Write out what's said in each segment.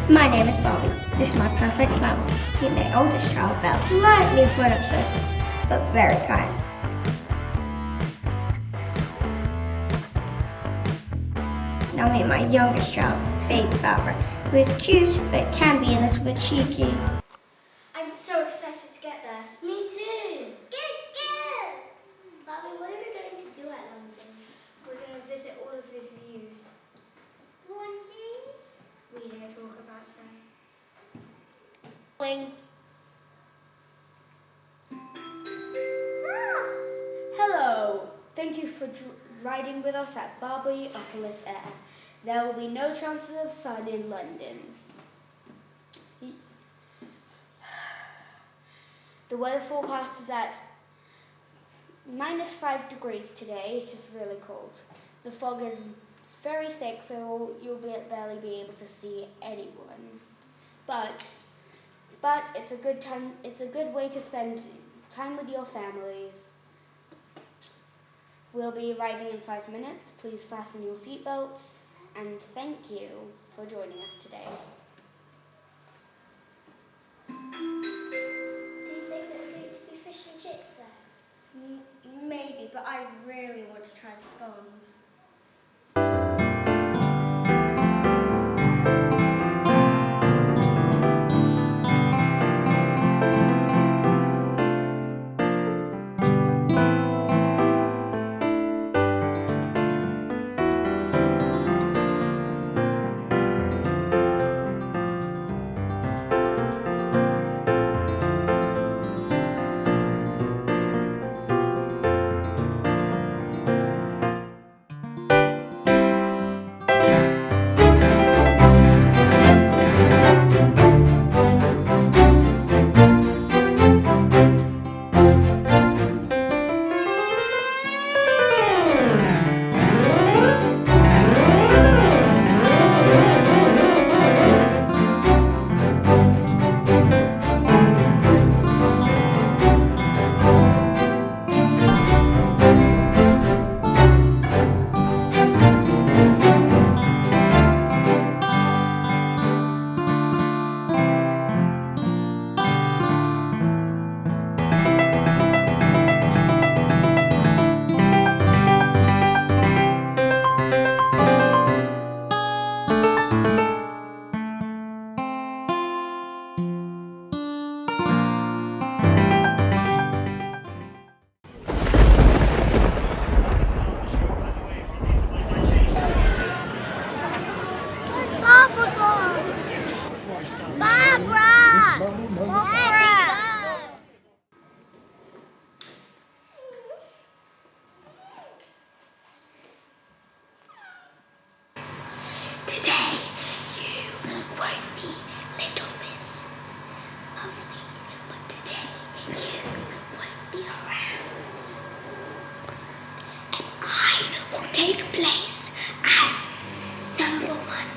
My name is Barbie. This is my perfect family. Meet my oldest child, Belle. Slightly food obsessed, but very kind. Now meet my youngest child, baby Barbara, who is cute but can be a little bit cheeky. I'm so excited to get there. Me too. Barbie, what are we going to do at London? We're going to visit all of the views. One thing we didn't talk about today. Hello. Thank you for riding with us at Barbie Air. There will be no chances of sun in London. The weather forecast is at -5 degrees today. It is really cold. The fog is very thick, so you'll barely be able to see anyone. But it's a good time. It's a good way to spend time with your families. We'll be arriving in 5 minutes. Please fasten your seatbelts, and thank you for joining us today. Do you think there's going to be fish and chips there? Maybe, but I really want to try the scones. Where's Barbara gone? Barbara! Barbara! Today, you won't be Little Miss Lovely, but today you won't be around. And I will take place as number 1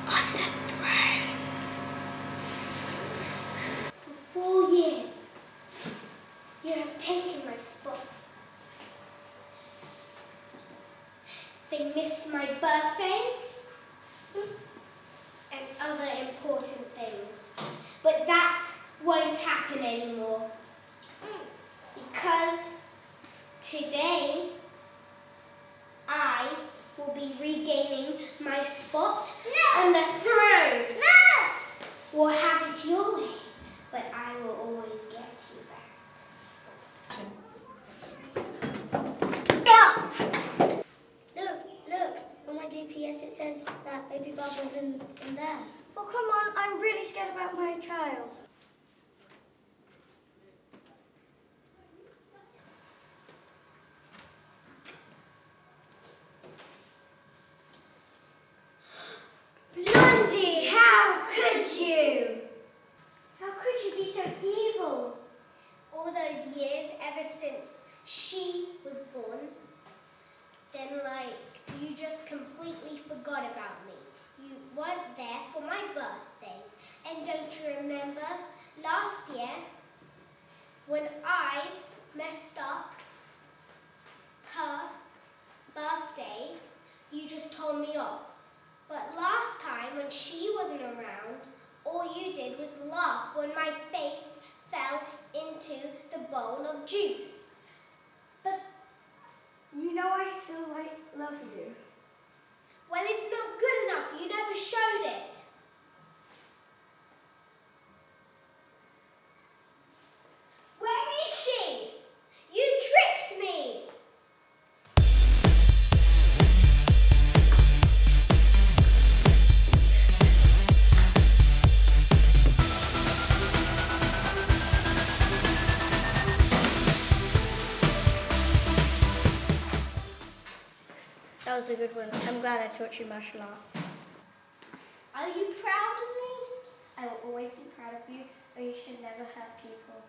on the throne. For 4 years, you have taken my spot. They missed my birthdays and other important things. But that won't happen anymore. Because today, I will be regaining my spot on the throne. No! We'll have it your way, but I will always get you back. Look, on my GPS it says that baby Barbara's in there. Oh, come on, I'm really scared about my child. Blondie, how could you? How could you be so evil? All those years, ever since she was born, then you just completely forgot about me. You weren't there for my birthdays. And don't you remember last year when I messed up her birthday, you just told me off. But last time when she wasn't around, all you did was laugh when my face fell into the bowl of juice. But you know I still love you. Well, it's not good enough. You never showed it. Where is she? You tricked me. That was a good one. I'm glad I taught you martial arts. Are you proud of me? I will always be proud of you, but you should never hurt people.